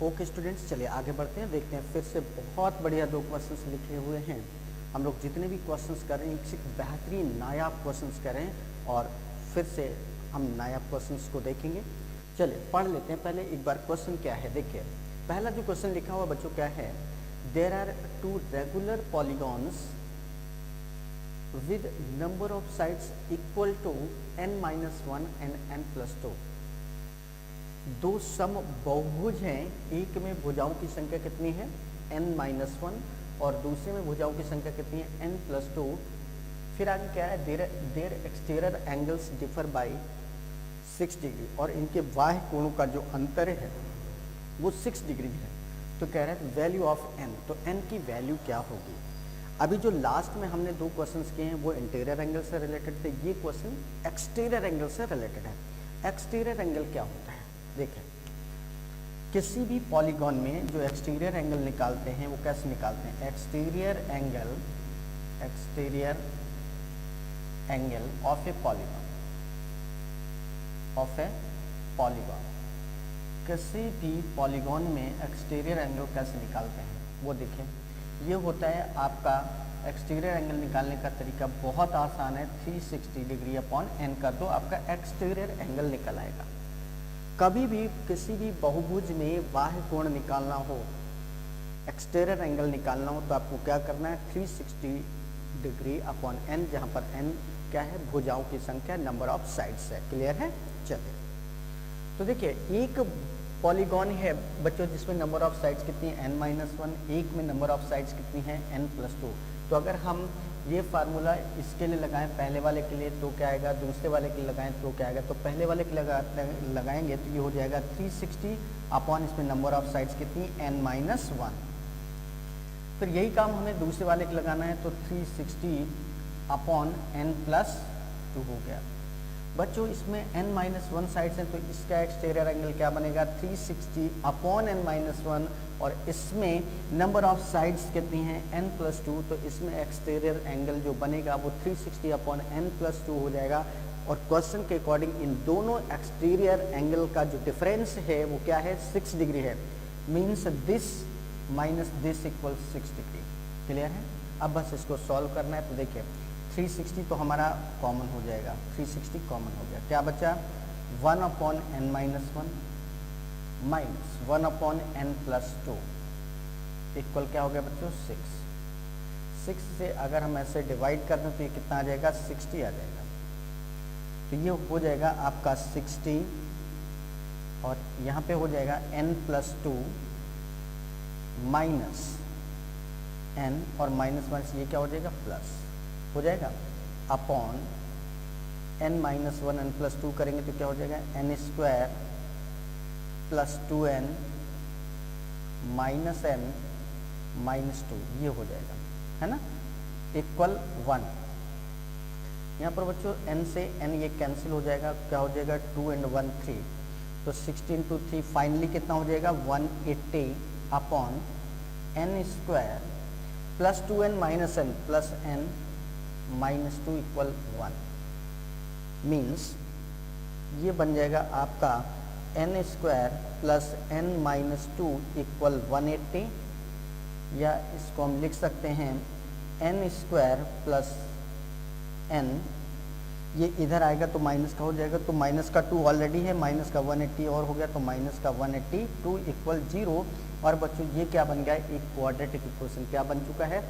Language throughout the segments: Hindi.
ओके स्टूडेंट्स, चलिए आगे बढ़ते हैं, देखते हैं। फिर से बहुत बढ़िया दो क्वेश्चंस लिखे हुए हैं। हम लोग जितने भी क्वेश्चंस कर रहे हैं एक बेहतरीन नायाब क्वेश्चंस करें और फिर से हम नायाब क्वेश्चंस को देखेंगे। चलिए पढ़ लेते हैं। पहले एक बार क्वेश्चन क्या है देखिए। पहला जो क्वेश्चन लिखा हुआ बच्चों क्या है, there are two regular polygons with number of sides equal to n-1 and n+2। दो सम बहुभुज हैं, एक में भुजाओं की संख्या कितनी है n-1 और दूसरे में भुजाओं की संख्या कितनी है n+2। फिर आगे क्या है, there exterior angles differ by 6 degree और इनके बाह्य कोणों का जो अंतर है वो 6 डिग्री है। तो कह रहे हैं वैल्यू ऑफ n, तो n की वैल्यू क्या होगी। अभी जो लास्ट में हमने दो क्वेश्चंस किए हैं वो इंटीरियर एंगल से रिलेटेड थे, ये क्वेश्चन एक्सटीरियर एंगल से रिलेटेड है। एक्सटीरियर एंगल क्या होता है देखें, किसी भी पॉलीगॉन में जो एक्सटीरियर एंगल निकालते हैं वो कैसे निकालते हैं। Exterior angle of A polygon, किसी भी पॉलीगॉन में एक्सटीरियर एंगल कैसे निकालते हैं वो देखें। ये होता है आपका एक्सटीरियर एंगल निकालने का तरीका बहुत आसान है, 360 डिग्री अपॉन n कर दो, आपका एक्सटीरियर एंगल निकल आएगा। कभी भी किसी भी बहुभुज में बाह्य कोण निकालना हो, एक्सटीरियर एंगल निकालना हो तो आपको क्या करना है, 360 डिग्री अपॉन n, जहाँ पर n क्या है, भुजाओं की संख्या, नंबर ऑफ साइड्स है। क्लियर है। चलिए तो देखिए, एक पॉलीगॉन है बच्चों जिसमें नंबर ऑफ साइड्स कितनी है n-1, एक में नंबर ऑफ साइड्स कितनी है n+2। तो अगर हम ये फार्मूला इसके लिए लगाएं पहले वाले के लिए तो क्या आएगा, दूसरे वाले के लिए लगाएं तो क्या आएगा। तो पहले वाले के लगाएंगे तो ये हो जाएगा 360 अपॉन इसमें नंबर ऑफ साइड्स कितनी n-1। फिर यही काम हमें दूसरे वाले के लगाना है तो 360 अपॉन n+2 हो गया। बच्चों इसमें n-1 साइड्स हैं तो इसका एक्सटीरियर एंगल क्या बनेगा, 360 अपॉन n-1 और इसमें नंबर ऑफ साइड्स कितनी हैं n+2, तो इसमें एक्सटीरियर एंगल जो बनेगा वो 360 अपॉन n+2 हो जाएगा। और क्वेश्चन के अकॉर्डिंग इन दोनों एक्सटीरियर एंगल का जो डिफरेंस है वो क्या है, 6 डिग्री है। Means this minus this equal 6 degree. Clear है। अब बस इसको सॉल्व करना है। तो देखिए 360 तो हमारा कॉमन हो जाएगा, 360 कॉमन हो गया, क्या बचा 1 upon n-1 minus 1 upon n+2 equal क्या हो गया बच्चों 6 से अगर हम ऐसे डिवाइड कर दें तो ये कितना आ जाएगा 60 आ जाएगा। तो ये हो जाएगा आपका 60 और यहाँ पे हो जाएगा n+2 माइनस n और माइनस ये क्या हो जाएगा प्लस हो जाएगा अपॉन n-1 n+2 करेंगे तो क्या हो जाएगा n² + 2n minus n minus 2, ये हो जाएगा, है ना, इक्वल 1। यहाँ पर बच्चों n से n ये कैंसिल हो जाएगा, क्या हो जाएगा 2 and 1 3, तो 16 to 3 फाइनली कितना हो जाएगा 180 upon n² + 2n minus n plus n minus 2 equal 1। Means ये बन जाएगा आपका n² + n माइनस 2 इक्वल 180, या इसको हम लिख सकते हैं n² + n, ये इधर आएगा तो माइनस का हो जाएगा, तो माइनस का 2 ऑलरेडी है, माइनस का 180 और हो गया तो माइनस का 182 इक्वल 0। और बच्चों ये क्या बन गया, एक क्वाड्रेटिक इक्वेशन क्या बन चुका है,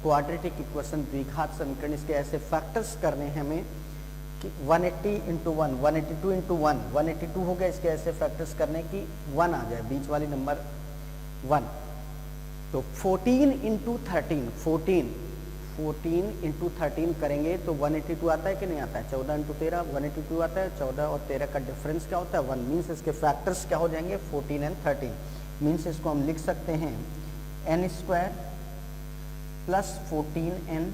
क्वाड्रेटिक इक्वेशन, द्विघात समीकरण। इसके ऐसे फैक्टर्स करने हैं हमें कि 180 × 1, 182 × 1, 182 हो गया, इसके ऐसे फैक्टर्स करने की 1 आ जाए, बीच वाली नंबर 1। तो 14 × 13, 14 × 13 करेंगे तो 182 आता है कि नहीं आता है, 14 × 13 182 आता है। 14 और 13 का डिफरेंस क्या होता है 1, मीन्स इसके फैक्टर्स क्या हो जाएंगे 14 and 13। मीन्स इसको हम लिख सकते हैं n² + 14n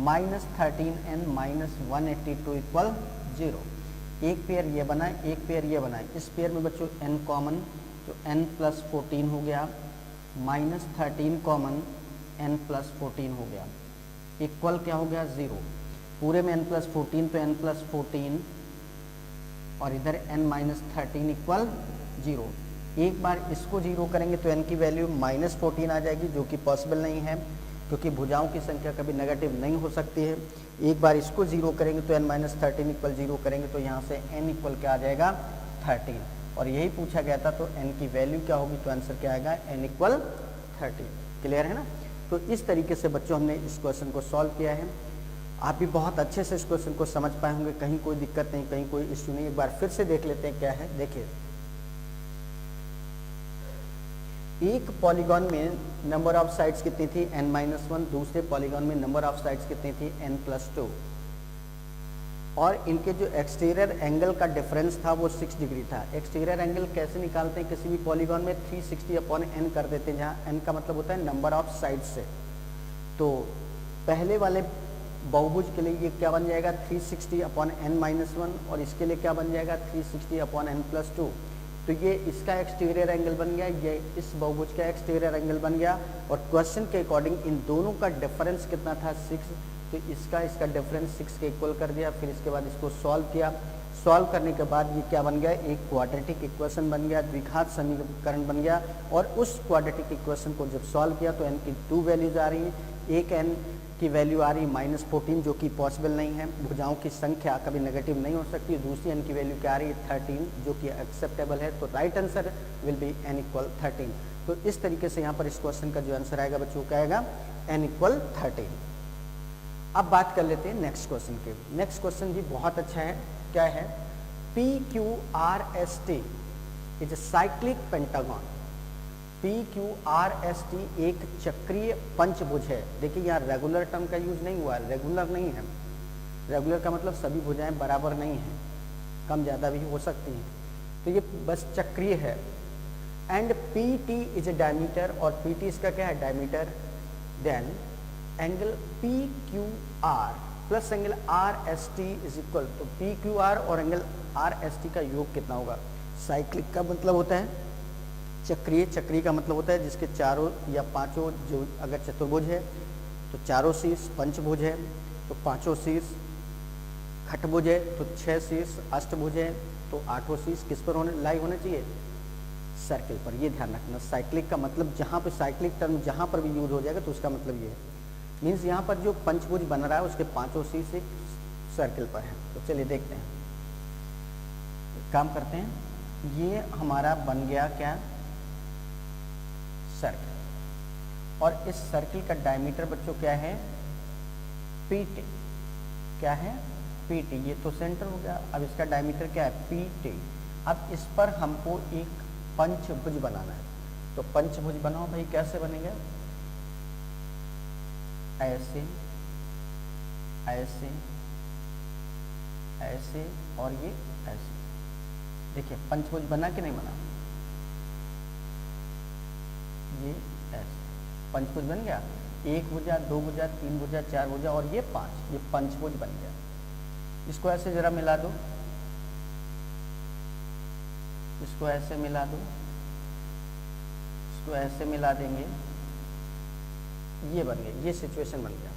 minus 13n minus 182 equal 0। एक पेयर ये बनाए, एक पेयर ये बनाए, इस पेयर में बच्चों n कॉमन, तो n + 14 हो गया, माइनस 13 कॉमन, n + 14 हो गया, इक्वल क्या हो गया 0। पूरे में n + 14 तो n + 14 और इधर n - 13 इक्वल 0। एक बार इसको जीरो करेंगे तो n की वैल्यू -14 आ जाएगी, जो कि पॉसिबल नहीं है क्योंकि भुजाओं की संख्या कभी नेगेटिव नहीं हो सकती है। एक बार इसको जीरो करेंगे तो n-13 इक्वल जीरो करेंगे तो यहाँ से n इक्वल क्या आ जाएगा 13, और यही पूछा गया था। तो n की वैल्यू क्या होगी, तो आंसर क्या आएगा n इक्वल 13। क्लियर है ना। तो इस तरीके से बच्चों हमने इस क्वेश्चन को सॉल्व किया है। आप भी बहुत अच्छे से इस क्वेश्चन को समझ पाए होंगे, कहीं कोई दिक्कत नहीं, कहीं कोई इश्यू नहीं। एक बार फिर से देख लेते हैं क्या है। देखिए, एक पॉलीगॉन में नंबर ऑफ साइड्स कितनी थी n-1, दूसरे पॉलीगॉन में नंबर ऑफ साइड्स कितनी थी n+2, और इनके जो एक्सटीरियर एंगल का डिफरेंस था वो 6 डिग्री था। एक्सटीरियर एंगल कैसे निकालते हैं, किसी भी पॉलीगॉन में 360/n कर देते हैं, जहाँ n का मतलब होता है नंबर ऑफ साइड्स से। तो पहले वाले बहुभुज के लिए ये क्या बन जाएगा 360/n-1, और इसके लिए क्या बन जाएगा 360/n+2। तो ये इसका एक्सटीरियर एंगल बन गया, ये इस बहुभुज का एक्सटीरियर एंगल बन गया, और क्वेश्चन के अकॉर्डिंग इन दोनों का डिफरेंस कितना था 6, तो इसका डिफरेंस 6 के इक्वल कर दिया। फिर इसके बाद इसको सॉल्व किया, सॉल्व करने के बाद ये क्या बन गया, एक क्वाड्रेटिक इक्वेशन बन गया, द्विघात समीकरण बन गया। और उस क्वाड्रेटिक इक्वेशन को जब सॉल्व किया तो n की 2 वैल्यूज आ रही हैं। एक n की वैल्यू आ रही -14, जो कि पॉसिबल नहीं है, भुजाओं की संख्या कभी नेगेटिव नहीं हो सकती। दूसरी n की वैल्यू क्या आ रही है 13, जो कि एक्सेप्टेबल है। तो right answer will be n equal 13। तो इस तरीके से यहाँ पर इस क्वेश्चन का जो आंसर आएगा बच्चों क्या आएगा n इक्वल 13। अब बात कर लेते हैं नेक्स्ट क्वेश्चन के। नेक्स्ट क्वेश्चन भी बहुत अच्छा है। क्या है, PQRST is a cyclic pentagon. PQRST एक चक्रीय पंचभुज है। देखिए यहाँ रेगुलर टर्म का यूज नहीं हुआ, रेगुलर नहीं है। रेगुलर का मतलब सभी भुजाएं बराबर नहीं हैं, कम ज़्यादा भी हो सकती हैं, तो ये बस चक्रीय है। And PT is a diameter, और PT इसका क्या है diameter. Then angle PQR plus angle RST is equal, तो PQR और एंगल RST का योग कितना होगा। साइक्लिक का मतलब होता है चक्रीय, चक्रीय का मतलब होता है जिसके चारों या पांचों, जो अगर चतुर्भुज है तो चारों शीर्ष, पंचभुज है तो पांचों शीर्ष, खटभुज है तो 6 शीर्ष, अष्टभुज है तो 8 शीर्ष किस पर लाई होने चाहिए, सर्किल पर। ये ध्यान रखना, साइक्लिक का मतलब जहाँ पे साइक्लिक टर्म जहाँ पर भी यूज हो जाएगा तो उसका मतलब ये है, मीन्स यहाँ पर जो पंचभुज बन रहा है उसके पांचों शीर्ष एक सर्किल पर है। तो चलिए देखते हैं, काम करते हैं। ये हमारा बन गया क्या, सर्किल, और इस सर्किल का डायमीटर बच्चों क्या है PT। क्या है PT, ये तो सेंटर हो गया। अब इसका डायमीटर क्या है PT। अब इस पर हमको एक पंचभुज बनाना है, तो पंचभुज बनाओ भाई। कैसे बनेगा, ऐसे ऐसे ऐसे और ये ऐसे। देखिए पंचभुज बना कि नहीं बना, ये ऐसे पंचभुज बन गया। 1 भुजा, 2 भुजा, 3 भुजा, 4 भुजा और ये 5, ये पंचभुज बन गया। इसको ऐसे जरा मिला दो, इसको ऐसे मिला दो, इसको ऐसे मिला देंगे, ये बन गया, ये सिचुएशन बन गया।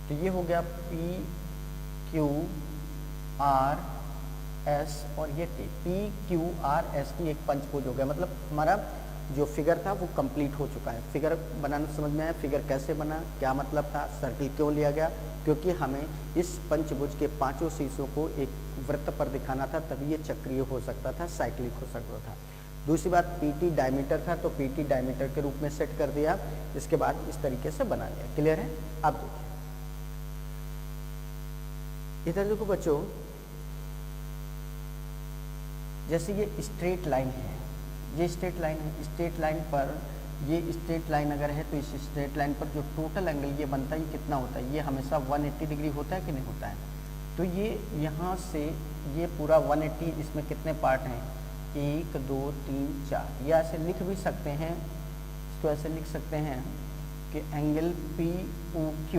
तो ये हो गया PQRS और ये T, PQRST एक पंचभुज हो गया। मतलब हमारा जो फिगर था वो कंप्लीट हो चुका है। फिगर बनाना समझ में आया, फिगर कैसे बना, क्या मतलब था, सर्किल क्यों लिया गया, क्योंकि हमें इस पंचभुज के पांचों शीर्षों को एक वृत्त पर दिखाना था, तभी ये चक्रीय हो सकता था, साइक्लिक हो सकता था। दूसरी बात PT डायमीटर था, तो PT डायमीटर के रूप में सेट कर दिया। इसके बाद इस तरीके से बना लिया। क्लियर है। अब देखिए इधर देखो बच्चों, जैसे ये स्ट्रेट लाइन है, ये स्ट्रेट लाइन है, स्ट्रेट लाइन पर ये स्ट्रेट लाइन अगर है तो इस स्ट्रेट लाइन पर जो टोटल एंगल ये बनता है ये कितना होता है, ये हमेशा 180 डिग्री होता है कि नहीं होता है। तो ये यहाँ से ये पूरा 180, इसमें कितने पार्ट हैं 1 2 3 4, ये ऐसे लिख भी सकते हैं। इसको ऐसे लिख सकते हैं कि angle POQ,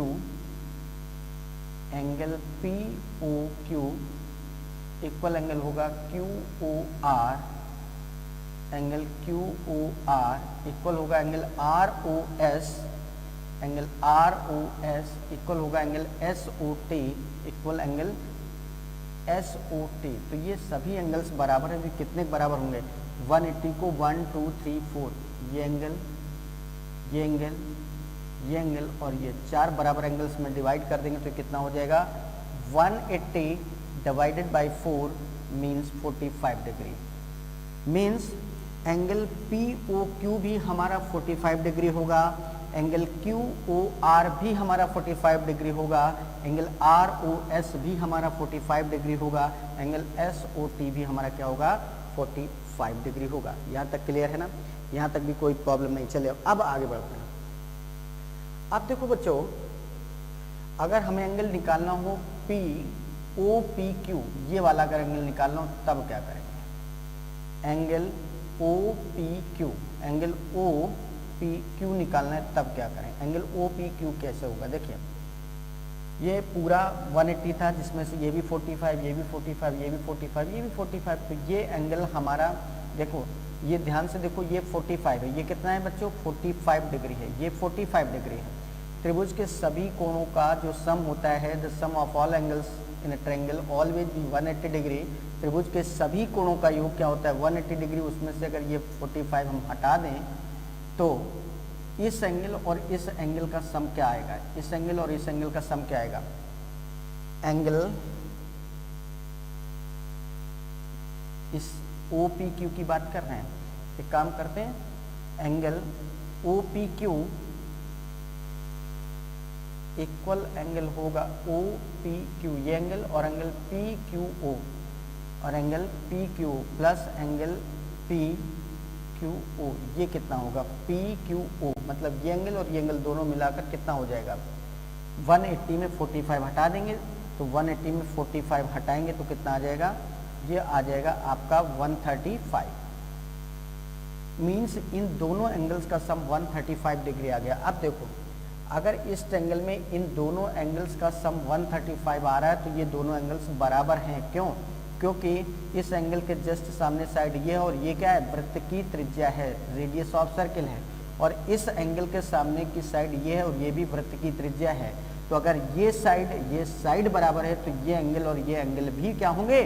angle POQ equal angle होगा QOR, एंगल QOR इक्वल होगा angle ROS, angle ROS equal होगा angle SOT, equal angle SOT। तो ये सभी एंगल्स बराबर है, कितने बराबर होंगे 180 को 1 2 3 4 ये एंगल, ये एंगल, ये एंगल और ये 4 बराबर एंगल्स में डिवाइड कर देंगे तो कितना हो जाएगा 180 divided by 4 means 45 degree. Means angle POQ भी हमारा 45 डिग्री होगा, एंगल QOR भी हमारा 45 डिग्री होगा, एंगल ROS भी हमारा 45 डिग्री होगा, एंगल SOT भी हमारा क्या होगा 45 डिग्री होगा। यहाँ तक क्लियर है ना? यहाँ तक भी कोई प्रॉब्लम नहीं। चले अब आगे बढ़ते हैं। अब देखो बच्चों, अगर हमें एंगल निकालना हो POPQ, ये वाला अगर एंगल निकालना हो तब क्या करेंगे? एंगल OPQ, एंगल OPQ निकालना है तब क्या करें? एंगल OPQ कैसे होगा? देखिए ये पूरा 180 था जिसमें से ये भी 45, ये भी 45, ये भी 45, ये भी 45, तो ये एंगल हमारा देखो, ये ध्यान से देखो, ये 45 है, ये कितना है बच्चों 45 डिग्री है, ये 45 डिग्री है। त्रिभुज के सभी कोणों का जो सम होता है, the sum of all angles in a triangle always be 180 degree. त्रिभुज के सभी कोणों का योग क्या होता है 180 डिग्री। उसमें से अगर ये 45 हम हटा दें तो इस एंगल और इस एंगल का सम क्या आएगा? इस एंगल और इस एंगल का सम क्या आएगा? एंगल इस OPQ की बात कर रहे हैं, एक काम करते हैं, एंगल OPQ इक्वल एंगल होगा OPQ, ये एंगल और एंगल PQO, और angle PQO plus angle PQO, ये कितना होगा PQO, मतलब ये एंगल और ये एंगल दोनों मिलाकर कितना हो जाएगा? 180 में 45 हटा देंगे तो 180 में 45 हटाएंगे तो कितना आ जाएगा? ये आ जाएगा आपका 135। मीन्स इन दोनों एंगल्स का सम 135 डिग्री आ गया। अब देखो, अगर इस एंगल में इन दोनों एंगल्स का सम 135 आ रहा है तो ये दोनों एंगल्स बराबर हैं। क्यों? क्योंकि इस एंगल के जस्ट सामने साइड ये है और ये क्या है? वृत्त की त्रिज्या है, रेडियस ऑफ सर्किल है, और इस एंगल के सामने की साइड ये है और ये भी वृत्त की त्रिज्या है। तो अगर ये साइड बराबर है तो ये एंगल और ये एंगल भी क्या होंगे?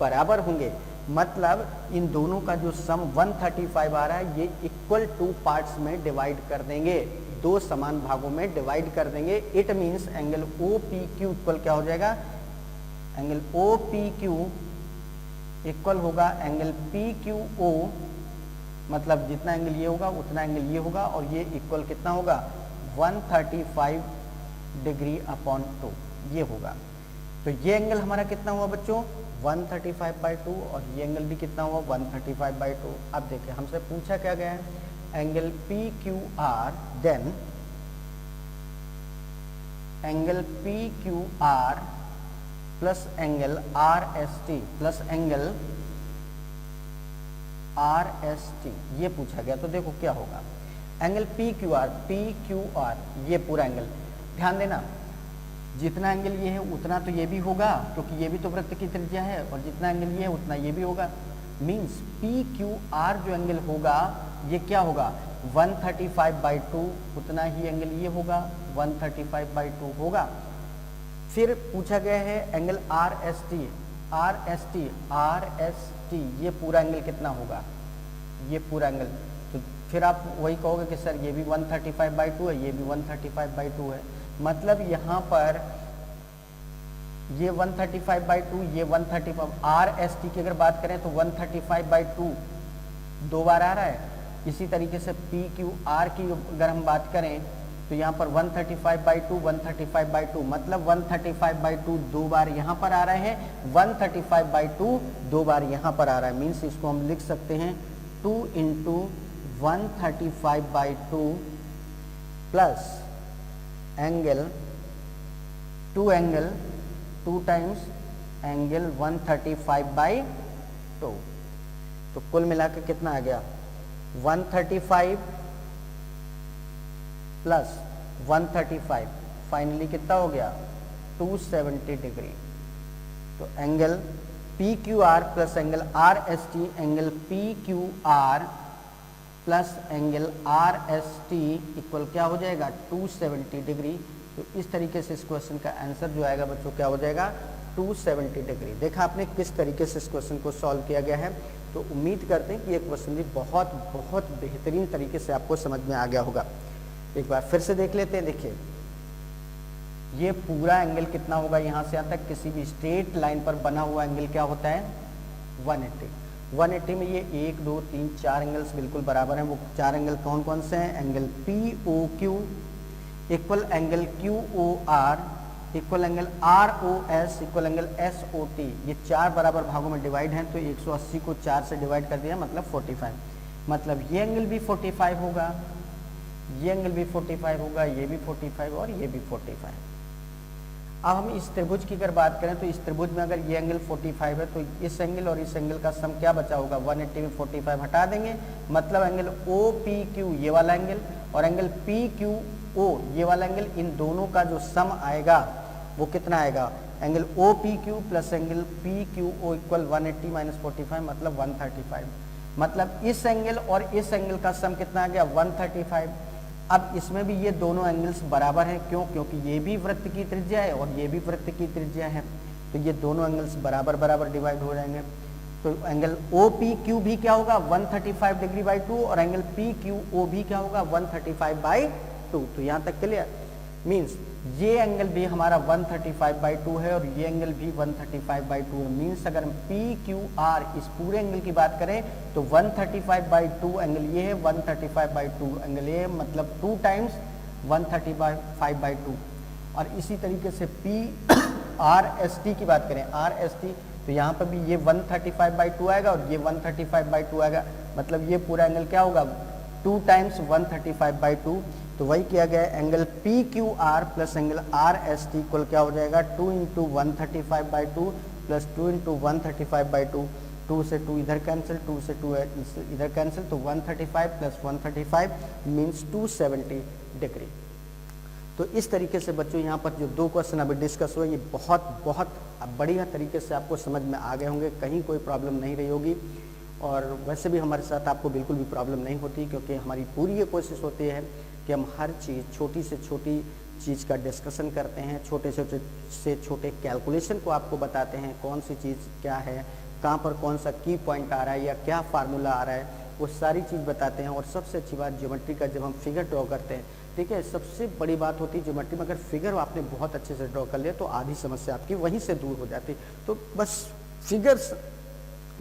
बराबर होंगे। मतलब इन दोनों का जो सम 135 आ रहा है ये इक्वल टू पार्ट्स में डिवाइड कर देंगे, दो समान भागों में डिवाइड कर देंगे। It means angle OPQ equal क्या हो जाएगा? एंगल OPQ इक्वल होगा एंगल PQO, मतलब जितना एंगल ये होगा उतना एंगल ये होगा, और ये इक्वल कितना होगा? 135 डिग्री अपॉन 2 ये होगा। तो ये एंगल हमारा कितना हुआ बच्चों? 135/2, और ये एंगल भी कितना हुआ? 135/2। अब देखिए हमसे पूछा क्या गया है? Angle PQR, then angle PQR plus angle RST plus angle RST, ये पूछा गया। तो देखो क्या होगा, एंगल PQR ये पूरा एंगल, ध्यान देना जितना एंगल ये है उतना तो ये भी होगा, क्योंकि ये भी तो वृत्त की त्रिज्या है, और जितना एंगल ये है उतना ये भी होगा। मीन्स PQR जो एंगल होगा ये क्या होगा? 135/2, उतना ही एंगल ये होगा 135/2 होगा। फिर पूछा गया है एंगल RST, ये पूरा एंगल कितना होगा? ये पूरा एंगल, तो फिर आप वही कहोगे कि सर ये भी 135/2 है, ये भी 135/2 है। मतलब यहाँ पर ये 135/2, ये 135, RST की अगर बात करें तो 135/2 दो बार आ रहा है। इसी तरीके से PQR की अगर हम बात करें तो यहाँ पर 135/2, 135/2, मतलब 135/2 दो बार यहाँ पर आ रहे हैं, 135/2 दो बार यहाँ पर आ रहा है। मीन्स इसको हम लिख सकते हैं 2 × 135/2 प्लस एंगल 2 टाइम्स एंगल 135/2, तो कुल मिला के कितना आ गया? 135 प्लस 135, फाइनली कितना हो गया? 270 डिग्री। तो angle PQR plus angle RST, angle PQR plus angle RST equal क्या हो जाएगा? 270 डिग्री। तो इस तरीके से इस क्वेश्चन का आंसर जो आएगा बच्चों क्या हो जाएगा? 270 डिग्री। देखा आपने किस तरीके से इस क्वेश्चन को सॉल्व किया गया है। तो उम्मीद करते हैं कि ये क्वेश्चन भी बहुत बहुत बेहतरीन तरीके से आपको समझ में आ गया होगा। एक बार फिर से देख लेते हैं। देखिए ये पूरा एंगल कितना होगा, यहाँ से यहाँ तक किसी भी स्ट्रेट लाइन पर बना हुआ एंगल क्या होता है 180। 180 में ये 1 2 3 4 एंगल्स बिल्कुल बराबर हैं। वो 4 एंगल कौन कौन से हैं? Angle P O Q equal angle Q O R equal angle R O S equal angle S O T. ये 4 बराबर भागों में डिवाइड हैं, तो 180 को 4 से डिवाइड कर दिया मतलब 45। मतलब ये एंगल भी 45 होगा, ये एंगल भी 45 होगा, ये भी 45 और ये भी 45। अब हम इस त्रिभुज की अगर बात करें तो इस त्रिभुज में अगर ये एंगल 45 है तो इस एंगल और इस एंगल का सम क्या बचा होगा? 180 में 45 हटा देंगे, मतलब एंगल ओ पी क्यू ये वाला एंगल और एंगल पी क्यू ओ ये वाला एंगल, इन दोनों का जो सम आएगा वो कितना आएगा? Angle O P Q plus angle P Q O equal 180 minus 45 मतलब 135। मतलब इस एंगल और इस एंगल का सम कितना आ गया? 135। अब इसमें भी ये दोनों एंगल्स बराबर हैं, क्यों? क्योंकि ये भी वृत्त की त्रिज्या है और ये भी वृत्त की त्रिज्या है, तो ये दोनों एंगल्स बराबर बराबर डिवाइड हो जाएंगे। तो एंगल ओ पी क्यू भी क्या होगा? 135 डिग्री बाई 2 और एंगल पी क्यू ओ भी क्या होगा? 135 बाई 2। तो यहाँ तक क्लियर? मीन्स ये एंगल भी हमारा 135 बाई 2 है और ये एंगल भी 135 बाई 2 है। मीन्स अगर हम पी क्यू आर इस पूरे एंगल की बात करें तो 135 बाई 2 एंगल ये है, 135 बाई 2 एंगल ये है, मतलब 2 टाइम्स 135 बाई 2। और इसी तरीके से पी आर एस टी की बात करें, आर एस टी, तो यहाँ पर भी ये 135 बाई 2 आएगा और ये 135 बाई 2 आएगा, मतलब ये पूरा एंगल क्या होगा? 2 टाइम्स 135 बाई 2। तो वही किया गया है, angle P Q R plus angle R S T equal क्या हो जाएगा? 2 into 135 by 2 plus 2 into 135 by 2। 2 से 2 इधर कैंसिल, 2 से 2 इधर कैंसिल, तो 135 प्लस 135 मीन्स 270 डिग्री। तो इस तरीके से बच्चों यहाँ पर जो 2 क्वेश्चन अभी डिस्कस हुए, ये बहुत बहुत बढ़िया तरीके से आपको समझ में आ गए होंगे, कहीं कोई प्रॉब्लम नहीं रही होगी। और वैसे भी हमारे साथ आपको बिल्कुल भी प्रॉब्लम नहीं होती, क्योंकि हमारी पूरी ये कोशिश होती है कि हम हर चीज़, छोटी से छोटी चीज़ का डिस्कशन करते हैं, छोटे से छोटे कैलकुलेशन को आपको बताते हैं, कौन सी चीज़ क्या है, कहाँ पर कौन सा की पॉइंट आ रहा है या क्या फार्मूला आ रहा है, वो सारी चीज़ बताते हैं। और सबसे अच्छी बात ज्योमेट्री का, जब हम फिगर ड्रॉ करते हैं, ठीक है, सबसे बड़ी बात होती है ज्योमेट्री में अगर फिगर आपने बहुत अच्छे से ड्रॉ कर लिया तो आधी समस्या आपकी वहीं से दूर हो जाती। तो बस फिगर्स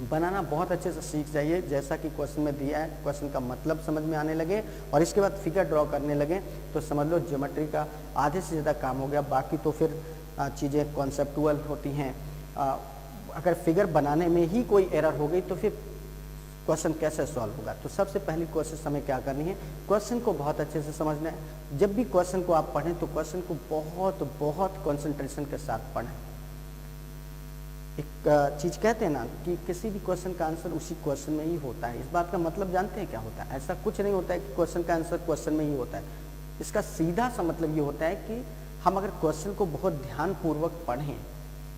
बनाना बहुत अच्छे से सीख जाइए, जैसा कि क्वेश्चन में दिया है, क्वेश्चन का मतलब समझ में आने लगे और इसके बाद फिगर ड्रॉ करने लगे तो समझ लो ज्योमेट्री का आधे से ज़्यादा काम हो गया। बाकी तो फिर चीज़ें कॉन्सेप्टुअल होती हैं। अगर फिगर बनाने में ही कोई एरर हो गई तो फिर क्वेश्चन कैसे सॉल्व होगा? तो सबसे पहली कोशिश हमें क्या करनी है, क्वेश्चन को बहुत अच्छे से समझना है। जब भी क्वेश्चन को आप पढ़ें तो क्वेश्चन को बहुत बहुत कंसंट्रेशन के साथ पढ़ें। एक चीज़ कहते हैं ना कि किसी भी क्वेश्चन का आंसर उसी क्वेश्चन में ही होता है। इस बात का मतलब जानते हैं क्या होता है? ऐसा कुछ नहीं होता है कि क्वेश्चन का आंसर क्वेश्चन में ही होता है। इसका सीधा सा मतलब ये होता है कि हम अगर क्वेश्चन को बहुत ध्यानपूर्वक पढ़ें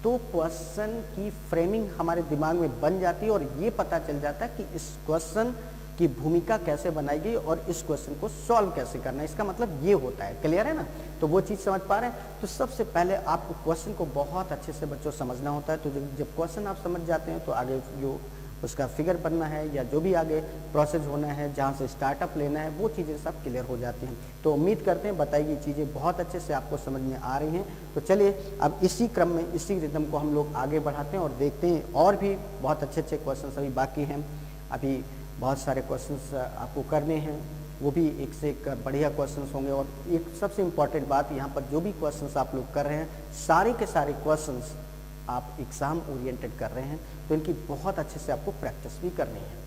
तो क्वेश्चन की फ्रेमिंग हमारे दिमाग में बन जाती है और ये पता चल जाता है कि इस क्वेश्चन की भूमिका कैसे बनाई गई और इस क्वेश्चन को सॉल्व कैसे करना है। इसका मतलब ये होता है। क्लियर है ना? तो वो चीज़ समझ पा रहे हैं? तो सबसे पहले आपको क्वेश्चन को बहुत अच्छे से बच्चों समझना होता है। तो जब क्वेश्चन आप समझ जाते हैं तो आगे जो उसका फिगर बनना है या जो भी आगे प्रोसेस होना है, जहाँ से स्टार्टअप लेना है, वो चीज़ें सब क्लियर हो जाती हैं। तो उम्मीद करते हैं बताई गई चीज़ें बहुत अच्छे से आपको समझ में आ रही हैं। तो चलिए अब इसी क्रम में, इसी रिदम को हम लोग आगे बढ़ाते हैं और देखते हैं और भी बहुत अच्छे अच्छे क्वेश्चन अभी बाकी हैं। अभी बहुत सारे क्वेश्चंस आपको करने हैं, वो भी एक से एक बढ़िया क्वेश्चंस होंगे। और एक सबसे इम्पॉर्टेंट बात, यहाँ पर जो भी क्वेश्चंस आप लोग कर रहे हैं, सारे के सारे क्वेश्चंस आप एग्ज़ाम ओरिएंटेड कर रहे हैं, तो इनकी बहुत अच्छे से आपको प्रैक्टिस भी करनी है।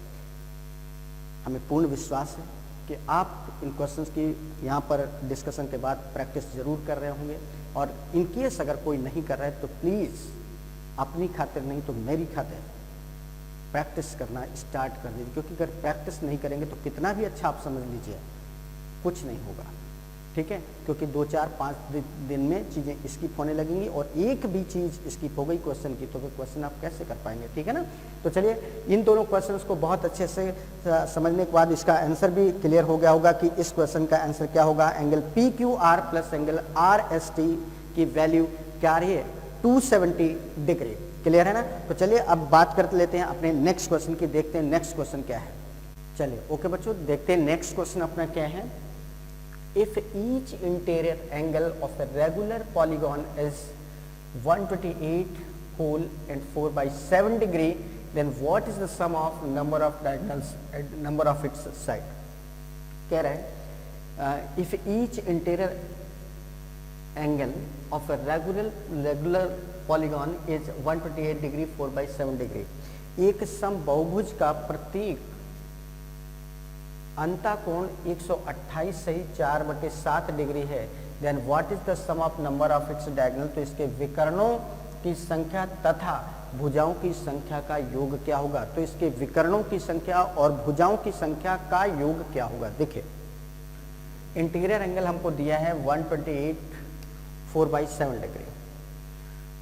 हमें पूर्ण विश्वास है कि आप इन क्वेश्चंस की यहाँ पर डिस्कशन के बाद प्रैक्टिस ज़रूर कर रहे होंगे। और इन केस अगर कोई नहीं कर रहा है तो प्लीज़ अपनी खातिर नहीं तो मेरी खातिर प्रैक्टिस करना स्टार्ट कर दीजिए, क्योंकि अगर प्रैक्टिस नहीं करेंगे तो कितना भी अच्छा आप समझ लीजिए कुछ नहीं होगा। ठीक है? क्योंकि 2, 4, 5 दिन में चीज़ें स्किप होने लगेंगी और एक भी चीज़ स्किप हो गई क्वेश्चन की तो फिर क्वेश्चन आप कैसे कर पाएंगे? ठीक है ना? तो चलिए इन दोनों क्वेश्चंस को बहुत अच्छे से समझने के बाद इसका आंसर भी क्लियर हो गया होगा कि इस क्वेश्चन का आंसर क्या होगा। Angle P Q R plus angle R S T की वैल्यू क्या आ रही है? 270 डिग्री। क्लियर है ना? तो चलिए अब बात कर लेते हैं अपने नेक्स्ट क्वेश्चन की, देखते हैं नेक्स्ट क्वेश्चन क्या है। चलिए ओके बच्चों, देखते हैं नेक्स्ट क्वेश्चन अपना क्या है। If each interior angle of a regular polygon is 128 whole and 4/7 degree, then what is the sum of number of diagonals and number of its side? कह रहा है if each interior angle of a regular polygon is 128 degree 4/7 degree, एक सम बहुभुज का प्रत्येक अंतःकोण 128 सही 4/7 डिग्री है, then what is the sum of number of its diagonal, तो इसके विकर्णों की संख्या तथा भुजाओं की संख्या का योग क्या होगा। तो इसके विकर्णों की संख्या और भुजाओं की संख्या का योग क्या होगा। देखिए इंटीरियर एंगल हमको दिया है 128 4/7 डिग्री,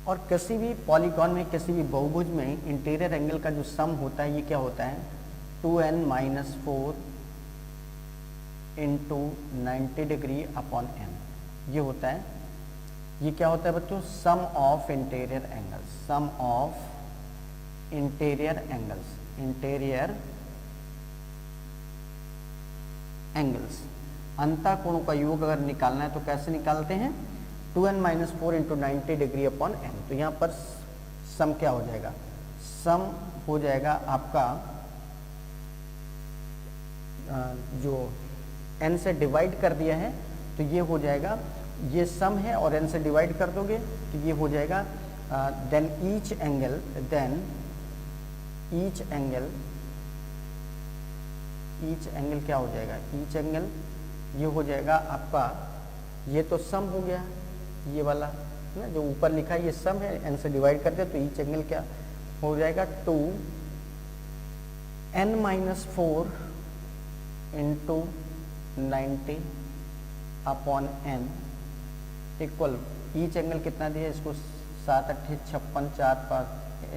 और किसी भी पॉलीगॉन में किसी भी बहुभुज में इंटीरियर एंगल का जो सम होता है ये क्या होता है 2n-4 into 90 degree upon n, ये होता है। ये क्या होता है बच्चों, sum of interior angles, sum of interior angles, interior angles. अंतःकोणों का योग अगर निकालना है तो कैसे निकालते हैं 2n-4 into 90 degree upon n। तो यहाँ पर सम क्या हो जाएगा, सम हो जाएगा आपका जो n से डिवाइड कर दिया है तो ये हो जाएगा, ये सम है और n से डिवाइड कर दोगे तो ये हो जाएगा देन ईच एंगल क्या हो जाएगा, ईच एंगल ये हो जाएगा आपका, ये तो सम हो गया ये वाला ना जो ऊपर लिखा है ये सम है, n से डिवाइड करते तो ईच एंगल क्या हो जाएगा 2n-4 into 90 upon n equal each angle कितना दिया इसको 7 8 56 4 5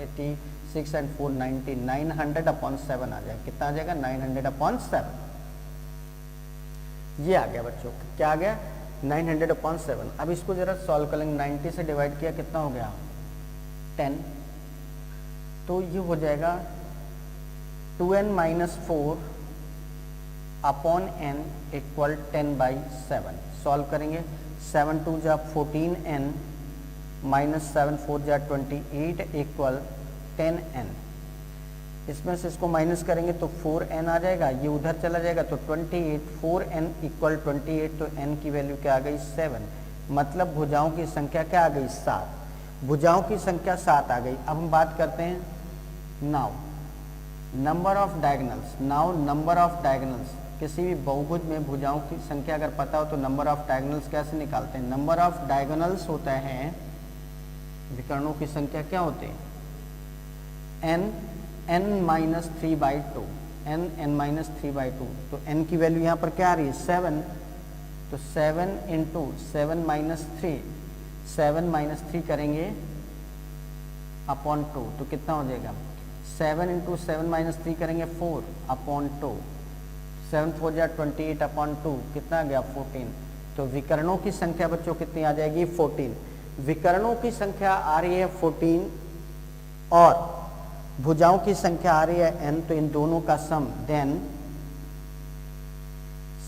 86 एंड 4 90 900 अपॉन 7 आ जाएगा। कितना आ जाएगा 900 अपॉन 7, ये आ गया बच्चों। क्या आ गया 900 अपॉन 7। अब इसको जरा सॉल्व करेंगे, 90 से डिवाइड किया कितना हो गया 10, तो ये हो जाएगा 2n-4 upon n equal 10/7। Solve करेंगे 7 2 जा 14n माइनस 7 4 जा 28 इक्वल 10n। इसमें से इसको माइनस करेंगे तो 4n आ जाएगा, ये उधर चला जाएगा तो 28, 4n इक्वल 28, तो n की वैल्यू क्या आ गई 7, मतलब भुजाओं की संख्या क्या आ गई 7, भुजाओं की संख्या 7 आ गई। अब हम बात करते हैं now number of diagonals. Now number of diagonals, किसी भी बहुभुज में भुजाओं की संख्या अगर पता हो तो नंबर ऑफ डायगोनल्स कैसे निकालते हैं। नंबर ऑफ डायगोनल्स होता है, विकर्णों की संख्या क्या होती है n-3/2, n-3/2। तो n की वैल्यू यहाँ पर क्या आ रही है 7, तो 7 इंटू 7 - 3 करेंगे अपॉन 2, तो कितना हो जाएगा 7 इंटू 7 - 3 करेंगे 4 अपॉन 2, 7 4 जा 28 अपॉन 2 कितना आ गया 14। तो विकर्णों की संख्या बच्चों कितनी आ जाएगी 14। विकर्णों की संख्या आ रही है 14 और भुजाओं की संख्या आ रही है n, तो इन दोनों का sum, then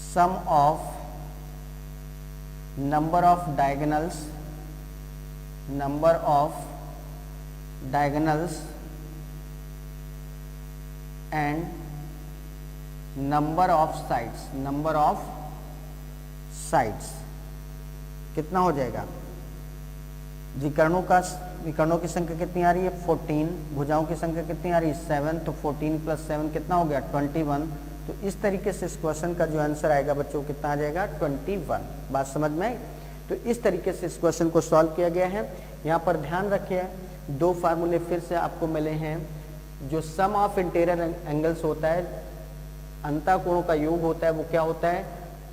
sum of number of diagonals and number of sides कितना हो जाएगा। विकर्णों की संख्या कितनी आ रही है 14, भुजाओं की संख्या कितनी आ रही है 7, तो 14 + 7 कितना हो गया 21। तो इस तरीके से इस क्वेश्चन का जो आंसर आएगा बच्चों कितना आ जाएगा 21। बात समझ में आई। तो इस तरीके से इस क्वेश्चन को सॉल्व किया गया है। यहाँ पर ध्यान रखिए 2 फार्मूले फिर से आपको मिले हैं। जो सम ऑफ इंटीरियर एंगल्स होता है, अंतःकोणों का योग होता है, वो क्या होता है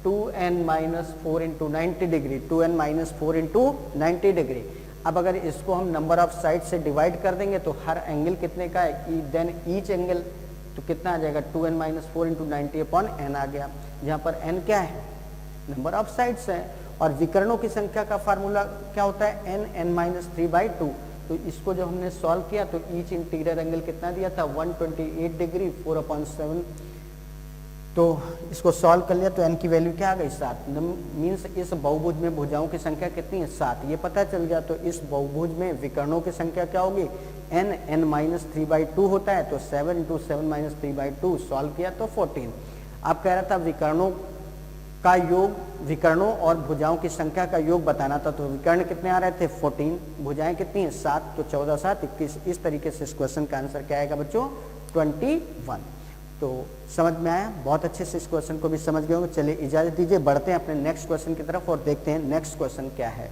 2n-4 into 90 degree, 2n-4 into 90 degree. अब अगर इसको हम नंबर ऑफ साइड से डिवाइड कर देंगे तो हर एंगल कितने का है, देन ईच एंगल तो कितना आ जाएगा 2n-4 इंटू 90 अपॉन n आ गया, जहाँ पर n क्या है नंबर ऑफ साइड्स है। और विकर्णों की संख्या का फार्मूला क्या होता है, n(n-3/2). तो इसको जब हमने सॉल्व किया तो ईच इंटीरियर एंगल कितना दिया था, 128 डिग्री, 4/7। तो इसको सॉल्व कर लिया तो n की वैल्यू क्या आ गई, 7। मीन्स इस बहुभुज में भुजाओं की संख्या कितनी है, 7, ये पता चल गया। तो इस बहुभुज में विकर्णों की संख्या क्या होगी, n(n-3/2) होता है, तो 7 × 7-3/2 सॉल्व किया तो 14। आप कह रहा था विकर्णों का योग, विकर्णों और भुजाओं की संख्या का योग बताना था, तो विकर्ण कितने आ रहे थे, 14, भुजाएं कितनी हैं, 7, तो 14 7 21। इस तरीके से इस क्वेश्चन का आंसर क्या आएगा बच्चों, 21। तो समझ में आया, बहुत अच्छे से इस क्वेश्चन को भी समझ गए होंगे। चलिए इजाजत दीजिए, बढ़ते हैं अपने नेक्स्ट क्वेश्चन की तरफ और देखते हैं नेक्स्ट क्वेश्चन क्या है।